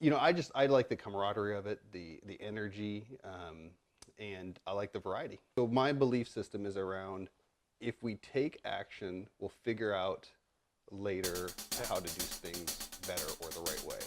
I like the camaraderie of it, the energy, and I like the variety. So my belief system is around, if we take action, we'll figure out later how to do things better or the right way.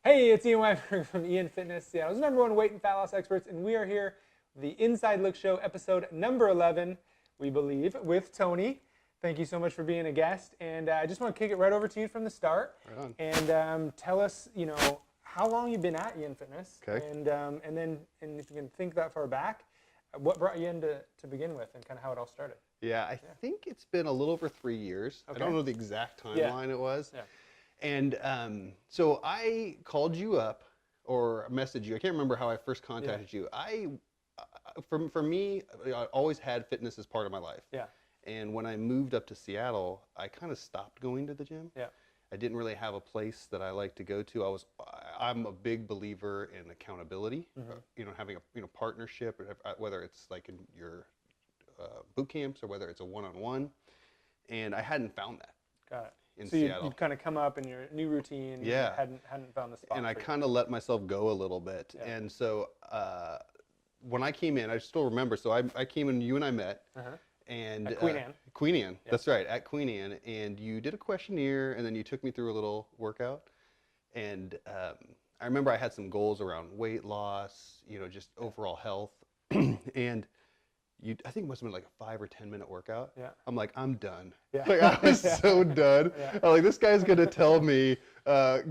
Hey, it's Ian Weiberg from IanFitness, Seattle's #1 weight and fat loss experts, and we are here with the Inside Look Show, episode number 11, we believe, with Tony. Thank you so much for being a guest, and I just want to kick it right over to you from the start. Right on. And tell us, how long you've been at IanFitness, Okay. and if you can think that far back, what brought you in to begin with, and kind of how it all started. Yeah, I think it's been a little over 3 years. Okay. I don't know the exact timeline it was. Yeah. And so I called you up or messaged you. I can't remember how I first contacted you. For me, I always had fitness as part of my life. Yeah. And when I moved up to Seattle, I kind of stopped going to the gym. Yeah. I didn't really have a place that I like to go to. I'm a big believer in accountability. Having a partnership, whether it's like in your boot camps or whether it's a one-on-one. And I hadn't found that. Got it. In so Seattle. you'd kind of come up in your new routine. Yeah. Hadn't found the spot. And I for you. kind of let myself go a little bit. Yeah. And so when I came in, I still remember, so I came in, you and I met. And At Queen Anne. Queen Anne, that's right, at Queen Anne. And you did a questionnaire, and then you took me through a little workout. And I remember I had some goals around weight loss, just overall health. And I think it must have been like a 5 or 10 minute workout. Yeah. I'm like, I'm done. Yeah. Like, I was so done. Yeah. I'm like, this guy's gonna tell me,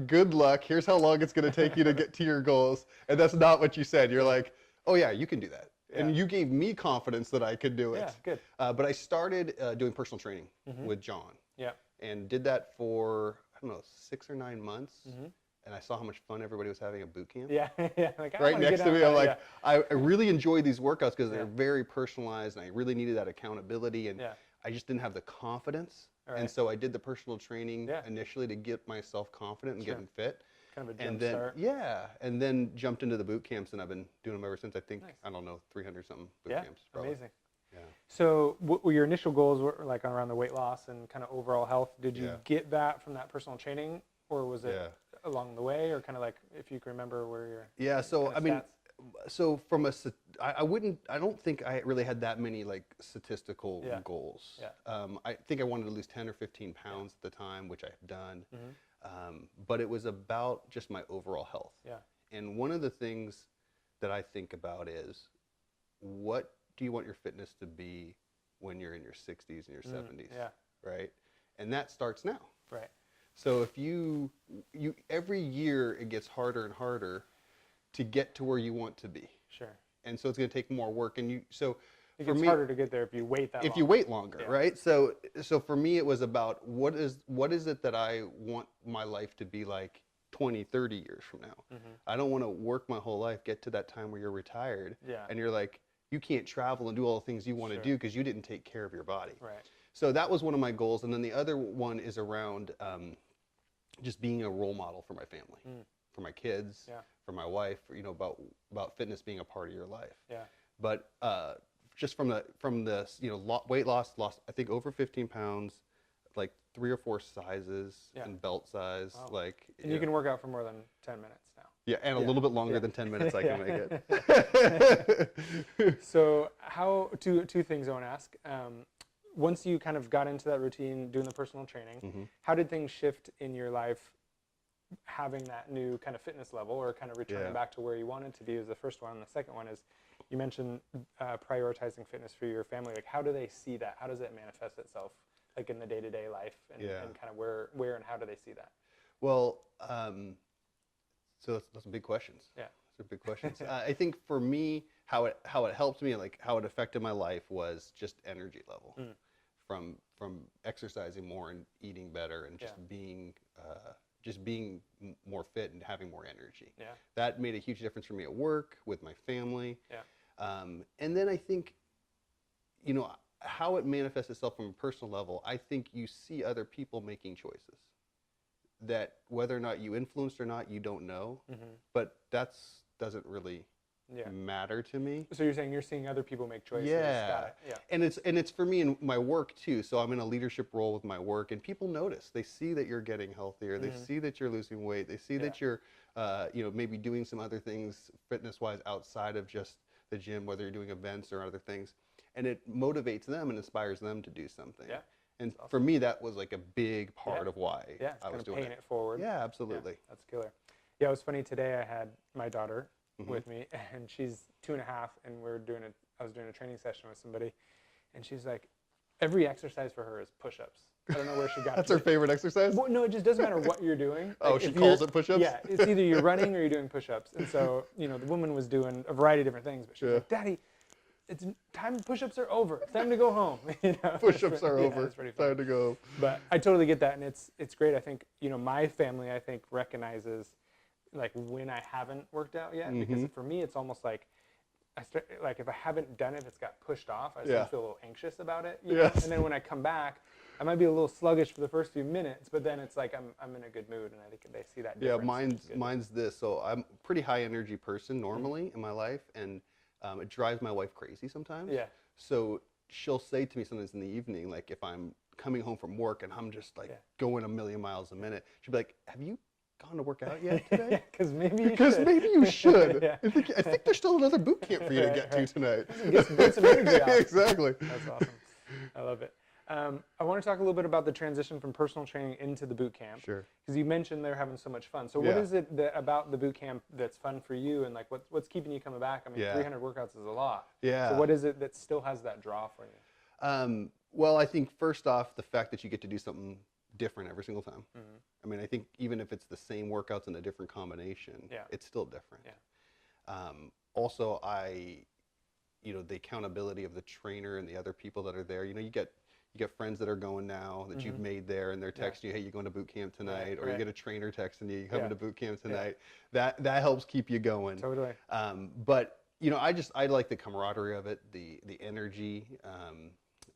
good luck. Here's how long it's gonna take you to get to your goals. And that's not what you said. You're like, oh yeah, you can do that. Yeah. And you gave me confidence that I could do it. Yeah, good. But I started doing personal training with John. Yeah. And did that for, I don't know, 6 or 9 months. And I saw how much fun everybody was having at boot camp. Yeah. Yeah. Like, Right next to me, I'm like, yeah. I really enjoy these workouts because they're very personalized, and I really needed that accountability, and I just didn't have the confidence. Right. And so I did the personal training Yeah. initially to get myself confident and getting fit. Kind of a And jump then, start. and then jumped into the boot camps, and I've been doing them ever since. I think, Nice. I don't know, 300 something boot Yeah. camps. Probably. Amazing. Yeah. So what were your initial goals were like around the weight loss and kind of overall health? Did you get that from that personal training, or was it along the way, or kind of like, if you can remember where you're? Yeah. So kind of I mean, stats? so from I don't think I really had that many like statistical goals. Yeah. I think I wanted to lose 10 or 15 pounds at the time, which I have done. But it was about just my overall health. Yeah. And one of the things that I think about is, what do you want your fitness to be when you're in your 60s and your 70s? Yeah. Right. And that starts now. Right. So if you every year it gets harder and harder to get to where you want to be. Sure. And so it's going to take more work. And It gets harder to get there if you wait that long. If you wait longer, right? So for me, it was about what is it that I want my life to be like 20, 30 years from now. I don't want to work my whole life, get to that time where you're retired, and you're like, you can't travel and do all the things you want to do because you didn't take care of your body. Right. So that was one of my goals. And then the other one is around just being a role model for my family, for my kids, for my wife, about fitness being a part of your life. Yeah. But just from the weight loss, lost I think over 15 pounds, like 3 or 4 sizes and belt size. Wow. Like, And you can work out for more than 10 minutes now. Yeah, and a little bit longer than 10 minutes I can make it. So two things I want to ask. Once you kind of got into that routine, doing the personal training, how did things shift in your life, having that new kind of fitness level, or kind of returning back to where you wanted to be? Was the first one. And the second one is, you mentioned prioritizing fitness for your family. Like, how do they see that? How does it manifest itself, like in the day-to-day life, and kind of where and how do they see that? Well, so that's some big questions. Yeah. Those are big questions. I think for me, how it helped me, and like how it affected my life, was just energy level, from exercising more and eating better, and just being more fit and having more energy. Yeah. That made a huge difference for me at work, with my family. Yeah. And then I think, how it manifests itself from a personal level, I think you see other people making choices that whether or not you influenced or not, you don't know. But doesn't really matter to me. So you're saying you're seeing other people make choices. Yeah. Got it. Yeah. And it's for me in my work too. So I'm in a leadership role with my work, and people notice. They see that you're getting healthier. They see that you're losing weight. They see that you're, maybe doing some other things fitness-wise outside of just the gym, whether you're doing events or other things, and it motivates them and inspires them to do something. Yeah. And for me, that was like a big part of why I was doing it. Paying it forward. Yeah, absolutely. Yeah, that's killer. Yeah, it was funny today. I had my daughter with me, and she's 2.5, and I was doing a training session with somebody, and she's like, every exercise for her is push-ups. I don't know where she got That's her favorite exercise? Well, no, it just doesn't matter what you're doing. Oh, she calls it push-ups? Yeah, it's either you're running or you're doing push-ups. And so, the woman was doing a variety of different things, but she was like, Daddy, it's time, push-ups are over. It's time to go home. Push-ups are over. It's pretty fun. Time to go. But I totally get that, and it's great. I think, my family, recognizes like when I haven't worked out yet, because for me, it's almost like if I haven't done it, if it's got pushed off, I feel a little anxious about it. You know? And then when I come back, I might be a little sluggish for the first few minutes, but then it's like I'm in a good mood, and I think they see that difference. Yeah, mine's this. So I'm a pretty high energy person normally in my life, and it drives my wife crazy sometimes. Yeah. So she'll say to me sometimes in the evening, like if I'm coming home from work and I'm just like going a million miles a minute, she'll be like, "Have you gone to work out yet today?" Because maybe you should. I think there's still another boot camp for you to get to tonight. Get some energy out. Exactly. That's awesome. I love it. I want to talk a little bit about the transition from personal training into the boot camp. Sure. Because you mentioned they're having so much fun. So what is it about the boot camp that's fun for you, and like what's keeping you coming back? I mean, 300 workouts is a lot. Yeah. So what is it that still has that draw for you? Well, I think first off, the fact that you get to do something different every single time. I mean, I think even if it's the same workouts in a different combination, it's still different. Also, the accountability of the trainer and the other people that are there. You get friends that are going now that you've made there, and they're texting you, "Hey, you going to boot camp tonight?" Or you get a trainer texting you, "You coming to boot camp tonight?" That helps keep you going. Totally. But I like the camaraderie of it, the energy,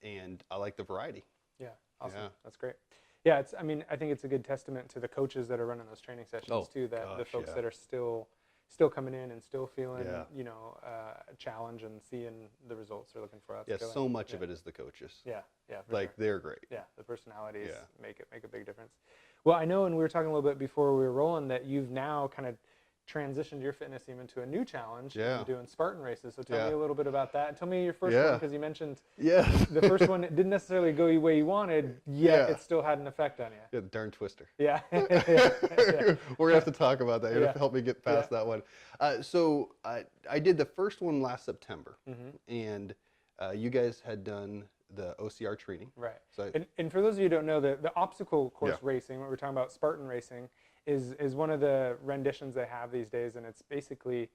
and I like the variety. Yeah, awesome. Yeah. That's great. Yeah, I think it's a good testament to the coaches that are running those training sessions too, that the folks that are still coming in and still feeling, a challenge and seeing the results they're looking for. That's so much of it is the coaches. Yeah, they're great. Yeah, the personalities make a big difference. Well, I know, and we were talking a little bit before we were rolling, that you've now kind of transitioned your fitness even to a new challenge, doing Spartan races. So tell me a little bit about that. Tell me your first one, because you mentioned the first one didn't necessarily go the way you wanted, yet it still had an effect on you. Yeah, the darn twister. Yeah. We're going to have to talk about that. You're going to help me get past that one. So I did the first one last September, and you guys had done the OCR training. Right. So and for those of you who don't know, the obstacle course racing, what we're talking about, Spartan racing, is one of the renditions they have these days, and it's basically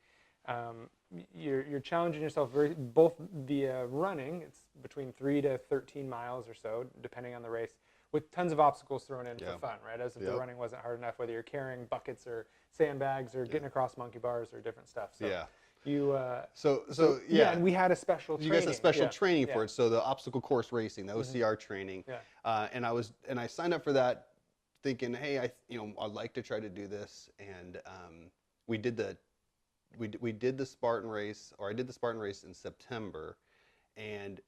you're challenging yourself both via running. It's between 3 to 13 miles or so, depending on the race, with tons of obstacles thrown in for fun, right? As if the running wasn't hard enough, whether you're carrying buckets or sandbags or getting across monkey bars or different stuff. So you and we had a special training. You guys had special training for it. So the obstacle course racing, the OCR training, and I signed up for that, thinking, hey, I'd like to try to do this, and we did the Spartan race, or I did the Spartan race in September, and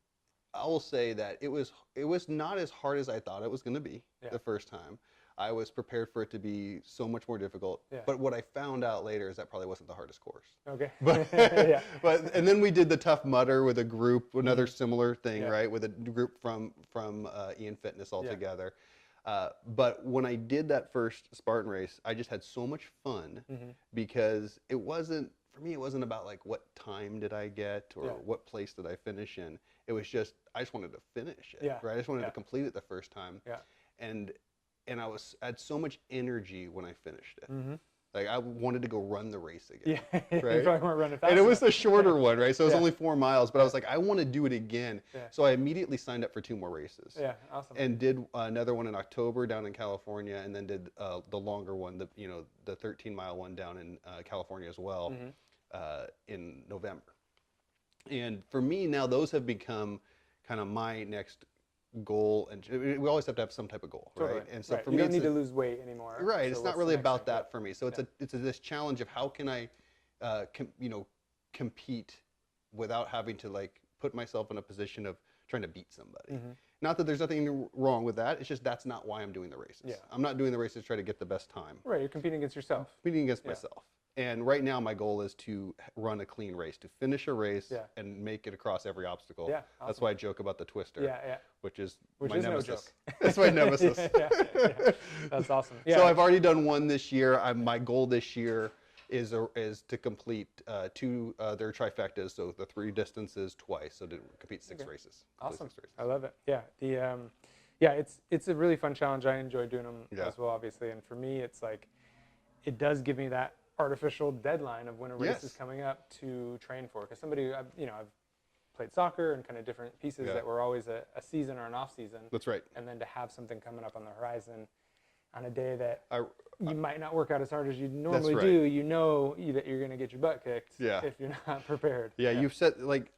I will say that it was not as hard as I thought it was going to be the first time. I was prepared for it to be so much more difficult, but what I found out later is that probably wasn't the hardest course. Okay. But and then we did the Tough Mudder with a group, another similar thing, right, with a group from IanFitness all together. But when I did that first Spartan race, I just had so much fun because it wasn't about like what time did I get or what place did I finish in. It was just, I just wanted to finish it, right? I just wanted to complete it the first time. And I had so much energy when I finished it. Like I wanted to go run the race again. Right? You probably weren't running fast. And it was a shorter one, right? So it was only 4 miles, but I was like, I want to do it again. So I immediately signed up for 2 more races. Yeah, awesome. And did another one in October down in California, and then did the longer one, the 13-mile one down in California as well, in November. And for me now, those have become kind of my next goal, and we always have to have some type of goal, Totally. right? And so for you me, don't need to lose weight anymore. right. So It's not what's the really next about thing? that for me. So it's this challenge of how can I, compete without having to like put myself in a position of trying to beat somebody. Mm-hmm. Not that there's nothing wrong with that. It's just that's not why I'm doing the races. Yeah. I'm not doing the races to try to get the best time. Right, you're competing against yourself. Competing against myself. And right now my goal is to run a clean race, to finish a race and make it across every obstacle. Yeah, awesome. That's why I joke about the twister. Which is my nemesis. No joke. That's my nemesis. That's awesome. So I've already done one this year. My goal this year is to complete two their trifectas, so the 3 distances twice, so to compete 6 races. Awesome. 6 races. I love it. It's a really fun challenge. I enjoy doing them as well, obviously. And for me, it's like it does give me that artificial deadline of when a race is coming up to train for. Because somebody, I've played soccer and kind of different pieces that were always a season or an off season. That's right. And then to have something coming up on the horizon on a day that you might not work out as hard as you normally do, you know that you're going to get your butt kicked if you're not prepared. You've set like,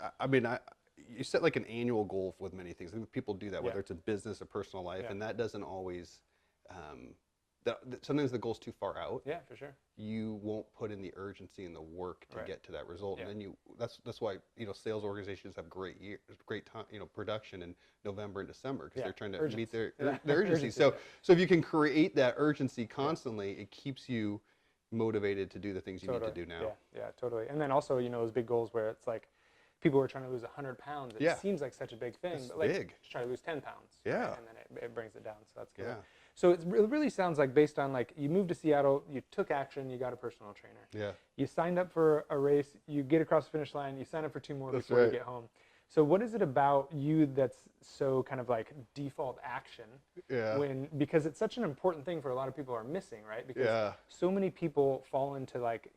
you set like an annual goal with many things. I mean, people do that, whether it's a business or personal life, and that doesn't always, sometimes the goal's too far out. Yeah, for sure. You won't put in the urgency and the work to get to that result. And then that's why, sales organizations have great time, production in November and December, because they're trying to meet their urgency. So if you can create that urgency constantly, it keeps you motivated to do the things you need to do now. Yeah, totally. And then also, those big goals where it's like people are trying to lose 100 pounds. It seems like such a big thing, but like just try to lose 10 pounds. Yeah. And then it brings it down. So that's good. Yeah. So it really sounds like, based on like, you moved to Seattle, you took action, you got a personal trainer. Yeah. You signed up for a race, you get across the finish line, you sign up for 2 more before you get home. So what is it about you that's so kind of like default action? Yeah. Because it's such an important thing for a lot of people are missing, right? Because so many people fall into like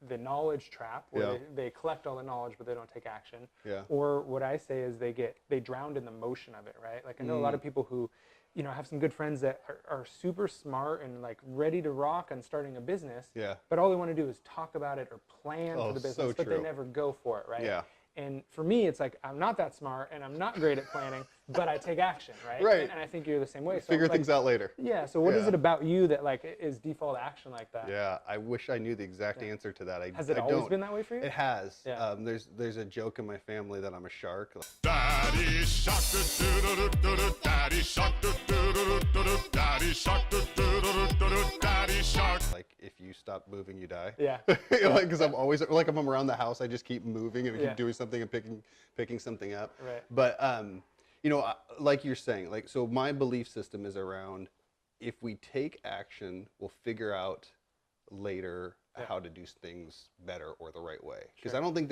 the knowledge trap where they collect all the knowledge but they don't take action. Yeah. Or what I say is they drowned in the motion of it, right? Like I know a lot of people who have some good friends that are super smart and like ready to rock on starting a business. Yeah. But all they want to do is talk about it or plan for the business, but they never go for it, right? Yeah. And for me, it's like, I'm not that smart and I'm not great at planning, but I take action, right? Right. And I think you're the same way. So figure things out later. Yeah. So what is it about you that like is default action like that? Yeah. I wish I knew the exact answer to that. Has it always been that way for you? It has. Yeah. There's a joke in my family that I'm a shark. Daddy shark, daddy shark, daddy shark, daddy shark. Like if you stop moving, you die. Yeah. Because I'm always like if I'm around the house, I just keep moving and keep doing something and picking something up. Right. But like you're saying, like so my belief system is around if we take action, we'll figure out later how to do things better or the right way. Because I don't think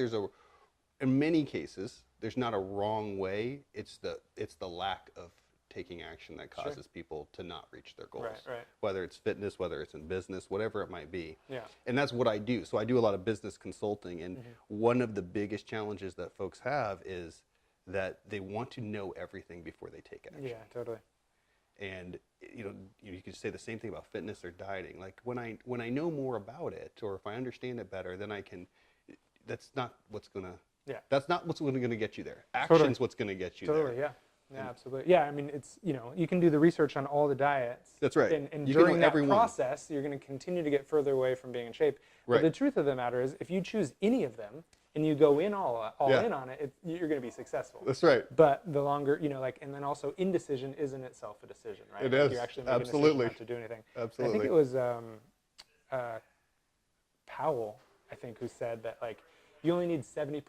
in many cases, there's not a wrong way. It's the lack of taking action that causes people to not reach their goals. Right. Whether it's fitness, whether it's in business, whatever it might be. Yeah. And that's what I do. So I do a lot of business consulting, and one of the biggest challenges that folks have is that they want to know everything before they take action. Yeah, totally. And you could say the same thing about fitness or dieting. Like when I know more about it, or if I understand it better, then I can. That's not what's gonna. Yeah. That's not what's going to get you there. Action's what's going to get you there. Totally. Yeah. Yeah, absolutely. Yeah, I mean, it's, you can do the research on all the diets. That's right. And during that process, you're going to continue to get further away from being in shape. Right. But the truth of the matter is, if you choose any of them and you go in all in on it, you're going to be successful. That's right. But the longer, and then also indecision is in itself a decision, right? It is. You're actually making a decision not to do anything. Absolutely. I think it was Powell, who said that, like, you only need 70%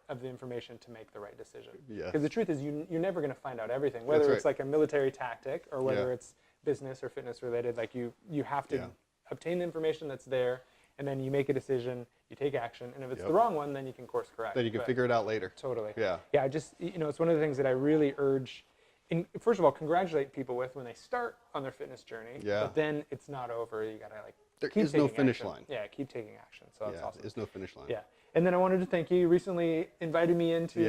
of the information to make the right decision. Yes. Because the truth is, you're never going to find out everything, whether it's like a military tactic or whether it's business or fitness related. Like you have to obtain the information that's there, and then you make a decision, you take action, and if it's the wrong one, then you can course correct. Then you can figure it out later. Totally. Yeah. Yeah. It's one of the things that I really urge. And first of all, congratulate people with when they start on their fitness journey. Yeah. But then it's not over. You gotta there is no finish line. Yeah. Keep taking action. So that's awesome. There's no finish line. Yeah. And then I wanted to thank you. You recently invited me into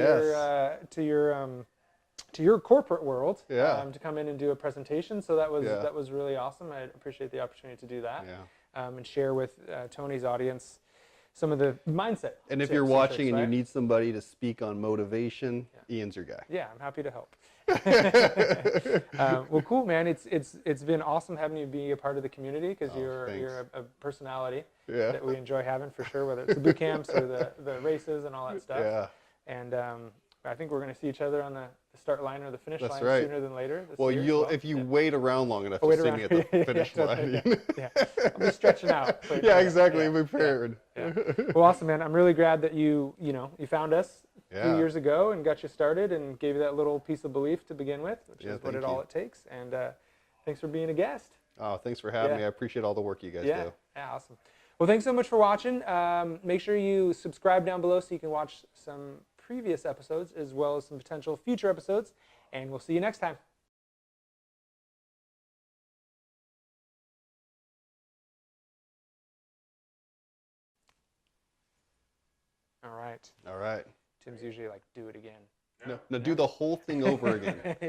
your corporate world to come in and do a presentation. So that was really awesome. I appreciate the opportunity to do that and share with Tony's audience some of the mindset. And if tips you're and watching tricks, and you right? need somebody to speak on motivation, Ian's your guy. Yeah, I'm happy to help. Well, cool, man. It's been awesome having you be a part of the community because you're a personality that we enjoy having for sure, whether it's the boot camps or the races and all that stuff. Yeah. And I think we're going to see each other on the start line or the finish line sooner than later. Well, year, if you wait around long enough to see me at the finish line. Yeah. I'll be stretching out. Yeah, exactly. Be prepared. Yeah. Well, awesome, man. I'm really glad that you found us a few years ago and got you started and gave you that little piece of belief to begin with, which is all it takes. And thanks for being a guest. Oh, thanks for having me. I appreciate all the work you guys do. Yeah, awesome. Well, thanks so much for watching. Make sure you subscribe down below so you can watch some previous episodes as well as some potential future episodes. And we'll see you next time. All right. All right. Tim's usually like, do it again. No, do the whole thing over again.